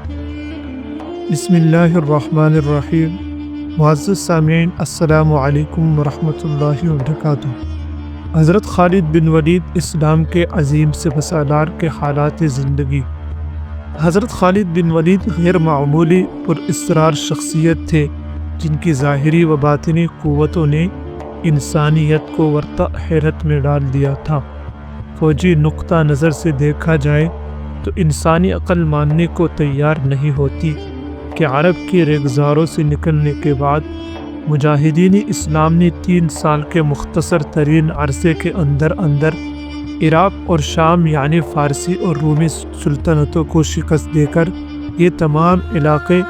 بسم اللہ الرحمن الرحیم۔ معزز سامعین، السلام علیکم ورحمۃ اللہ وبرکاتہ۔ حضرت خالد بن ولید اسلام کے عظیم سپہ سالار کے حالات زندگی۔ حضرت خالد بن ولید غیر معمولی پر اسرار شخصیت تھے، جن کی ظاہری و باطنی قوتوں نے انسانیت کو ورطہ حیرت میں ڈال دیا تھا۔ فوجی نقطہ نظر سے دیکھا جائے تو انسانی عقل ماننے کو تیار نہیں ہوتی کہ عرب کے ریگزاروں سے نکلنے کے بعد مجاہدین اسلام نے 3 سال کے مختصر ترین عرصے کے اندر عراق اور شام یعنی فارسی اور رومی سلطنتوں کو شکست دے کر یہ تمام علاقے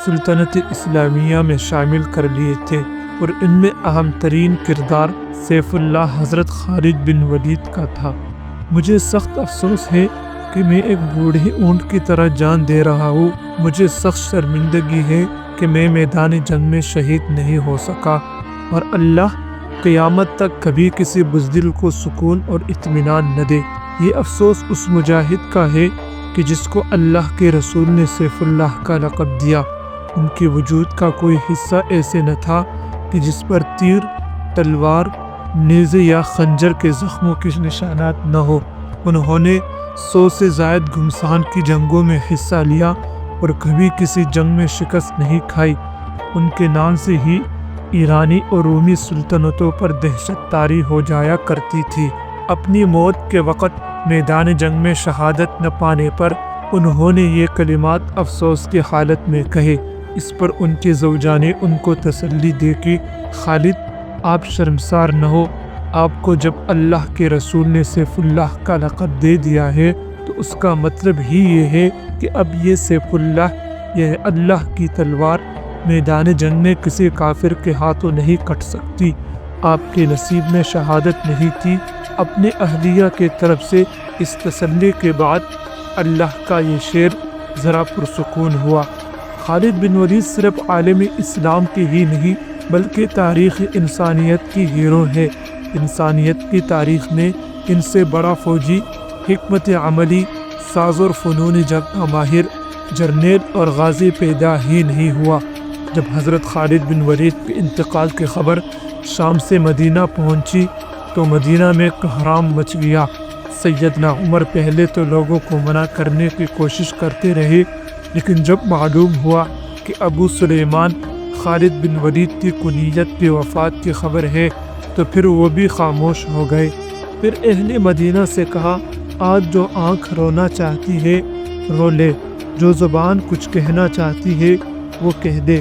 سلطنت اسلامیہ میں شامل کر لیے تھے، اور ان میں اہم ترین کردار سیف اللہ حضرت خالد بن ولید کا تھا۔ مجھے سخت افسوس ہے کہ میں ایک بوڑھے اونٹ کی طرح جان دے رہا ہوں۔ مجھے سخت شرمندگی ہے کہ میں میدان جنگ میں شہید نہیں ہو سکا، اور اللہ قیامت تک کبھی کسی بزدل کو سکون اور اطمینان نہ دے۔ یہ افسوس اس مجاہد کا ہے کہ جس کو اللہ کے رسول نے سیف اللہ کا لقب دیا۔ ان کے وجود کا کوئی حصہ ایسے نہ تھا کہ جس پر تیر، تلوار، نیزے یا خنجر کے زخموں کے نشانات نہ ہو۔ انہوں نے 100 سے زائد گھمسان کی جنگوں میں حصہ لیا اور کبھی کسی جنگ میں شکست نہیں کھائی۔ ان کے نام سے ہی ایرانی اور رومی سلطنتوں پر دہشت طاری ہو جایا کرتی تھی۔ اپنی موت کے وقت میدان جنگ میں شہادت نہ پانے پر انہوں نے یہ کلمات افسوس کی حالت میں کہے۔ اس پر ان کے زوجہ نے ان کو تسلی دے کہ خالد، آپ شرمسار نہ ہو، آپ کو جب اللہ کے رسول نے سیف اللہ کا لقب دے دیا ہے تو اس کا مطلب ہی یہ ہے کہ اب یہ سیف اللہ، یہ اللہ کی تلوار میدان جنگ میں کسی کافر کے ہاتھوں نہیں کٹ سکتی۔ آپ کے نصیب میں شہادت نہیں تھی۔ اپنے اہلیہ کے طرف سے اس تسلی کے بعد اللہ کا یہ شعر ذرا پرسکون ہوا۔ خالد بن ولید صرف عالم اسلام کی ہی نہیں بلکہ تاریخ انسانیت کی ہیرو ہے۔ انسانیت کی تاریخ میں ان سے بڑا فوجی، حکمت عملی، ساز اور فنون جنگ کا ماہر، جرنیل اور غازی پیدا ہی نہیں ہوا۔ جب حضرت خالد بن ولید کے انتقال کی خبر شام سے مدینہ پہنچی تو مدینہ میں کہرام مچ گیا۔ سیدنا عمر پہلے تو لوگوں کو منع کرنے کی کوشش کرتے رہے، لیکن جب معلوم ہوا کہ ابو سلیمان خالد بن ولید کی کنیت کی وفات کی خبر ہے تو پھر وہ بھی خاموش ہو گئے۔ پھر اہل مدینہ سے کہا، آج جو آنکھ رونا چاہتی ہے رو لے، جو زبان کچھ کہنا چاہتی ہے وہ کہہ دے،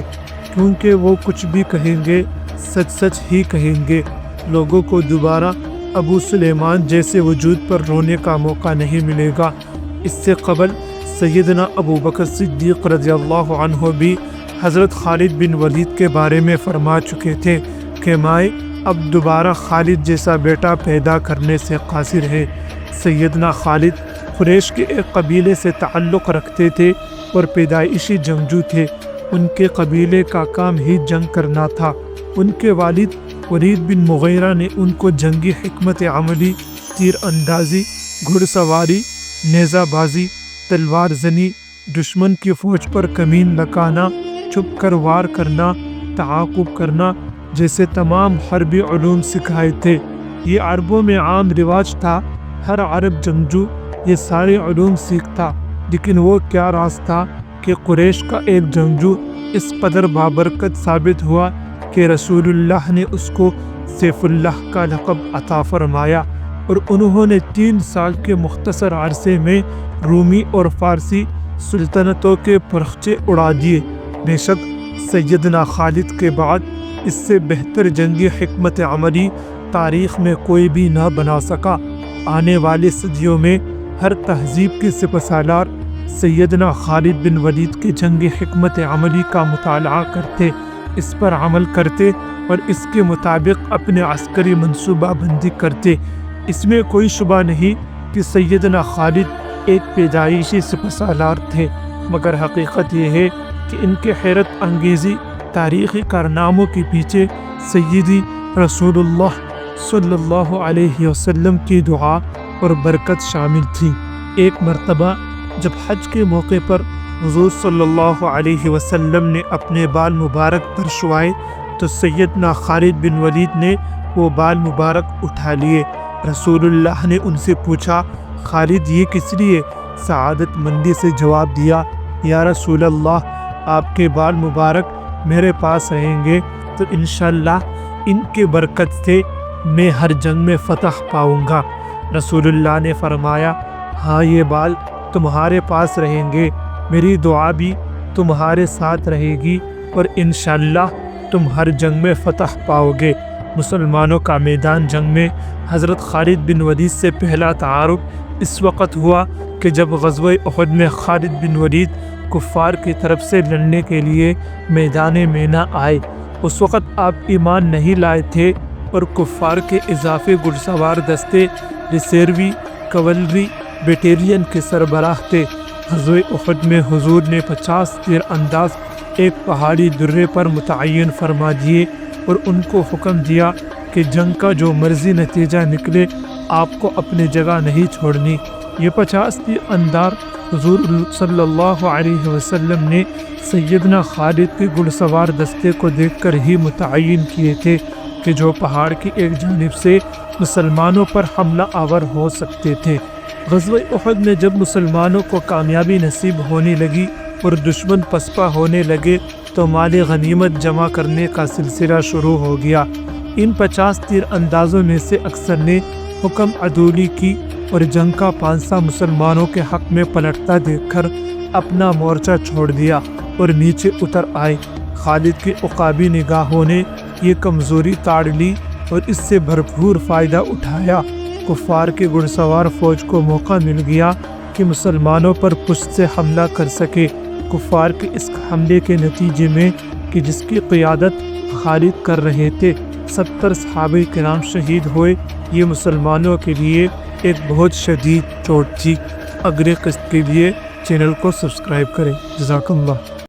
کیونکہ وہ کچھ بھی کہیں گے سچ سچ ہی کہیں گے۔ لوگوں کو دوبارہ ابو سلیمان جیسے وجود پر رونے کا موقع نہیں ملے گا۔ اس سے قبل سیدنا ابو بکر صدیق رضی اللہ عنہ بھی حضرت خالد بن ولید کے بارے میں فرما چکے تھے کہ مائے اب دوبارہ خالد جیسا بیٹا پیدا کرنے سے قاصر ہے۔ سیدنا خالد قریش کے ایک قبیلے سے تعلق رکھتے تھے اور پیدائشی جنگجو تھے۔ ان کے قبیلے کا کام ہی جنگ کرنا تھا۔ ان کے والد ولید بن مغیرہ نے ان کو جنگی حکمت عملی، تیر اندازی، گھڑ سواری، نیزہ بازی، تلوار زنی، دشمن کی فوج پر کمین لگانا، چھپ کر وار کرنا، تعاقب کرنا جیسے تمام حربی علوم سکھائے تھے۔ یہ عربوں میں عام رواج تھا، ہر عرب جنگجو یہ سارے علوم سیکھتا، لیکن وہ کیا راز تھا کہ قریش کا ایک جنگجو اس قدر بابرکت ثابت ہوا کہ رسول اللہ نے اس کو سیف اللہ کا لقب عطا فرمایا، اور انہوں نے 3 سال کے مختصر عرصے میں رومی اور فارسی سلطنتوں کے پرخچے اڑا دیے۔ بے شک سیدنا خالد کے بعد اس سے بہتر جنگی حکمت عملی تاریخ میں کوئی بھی نہ بنا سکا۔ آنے والی صدیوں میں ہر تہذیب کے سپہ سالار سیدنا خالد بن ولید کی جنگی حکمت عملی کا مطالعہ کرتے، اس پر عمل کرتے اور اس کے مطابق اپنے عسکری منصوبہ بندی کرتے۔ اس میں کوئی شبہ نہیں کہ سیدنا خالد ایک پیدائشی سپہ سالار تھے، مگر حقیقت یہ ہے کہ ان کے حیرت انگیزی تاریخی کارناموں کے پیچھے سیدی رسول اللہ صلی اللہ علیہ وسلم کی دعا اور برکت شامل تھی۔ ایک مرتبہ جب حج کے موقع پر حضور صلی اللہ علیہ وسلم نے اپنے بال مبارک ترشوائے تو سیدنا خالد بن ولید نے وہ بال مبارک اٹھا لیے۔ رسول اللہ نے ان سے پوچھا، خالد یہ کس لیے؟ سعادت مندی سے جواب دیا، یا رسول اللہ، آپ کے بال مبارک میرے پاس رہیں گے تو انشاءاللہ ان کے برکت سے میں ہر جنگ میں فتح پاؤں گا۔ رسول اللہ نے فرمایا، ہاں یہ بال تمہارے پاس رہیں گے، میری دعا بھی تمہارے ساتھ رہے گی اور انشاءاللہ تم ہر جنگ میں فتح پاؤ گے۔ مسلمانوں کا میدان جنگ میں حضرت خالد بن ولید سے پہلا تعارف اس وقت ہوا کہ جب غزوہ احد میں خالد بن ولید کفار کی طرف سے لڑنے کے لیے میدان مینا آئے۔ اس وقت آپ ایمان نہیں لائے تھے اور کفار کے اضافی گھڑسوار دستے ریزرو کیولری بیٹیلین کے سربراہ تھے۔ غزوہ احد میں حضور نے 50 تیر انداز ایک پہاڑی درے پر متعین فرما دیے اور ان کو حکم دیا کہ جنگ کا جو مرضی نتیجہ نکلے آپ کو اپنی جگہ نہیں چھوڑنی۔ یہ 50 تیر انداز حضور صلی اللہ علیہ وسلم نے سیدنا خالد کے گھڑ سوار دستے کو دیکھ کر ہی متعین کیے تھے کہ جو پہاڑ کی ایک جانب سے مسلمانوں پر حملہ آور ہو سکتے تھے۔ غزوہ احد میں جب مسلمانوں کو کامیابی نصیب ہونے لگی اور دشمن پسپا ہونے لگے تو مال غنیمت جمع کرنے کا سلسلہ شروع ہو گیا۔ ان 50 تیر اندازوں میں سے اکثر نے حکم عدولی کی اور جنگ کا پانسہ مسلمانوں کے حق میں پلٹتا دیکھ کر اپنا مورچہ چھوڑ دیا اور نیچے اتر آئے۔ خالد کی عقابی نگاہوں نے یہ کمزوری تاڑ لی اور اس سے بھرپور فائدہ اٹھایا۔ کفار کے گھڑ سوار فوج کو موقع مل گیا کہ مسلمانوں پر پشت سے حملہ کر سکے۔ کفار کے اس حملے کے نتیجے میں کہ جس کی قیادت خالد کر رہے تھے 70 صحابہ کرام شہید ہوئے، یہ مسلمانوں کے لیے ایک بہت شدید چوٹ تھی۔ اگلے قسط کے لیے چینل کو سبسکرائب کریں۔ جزاک اللہ۔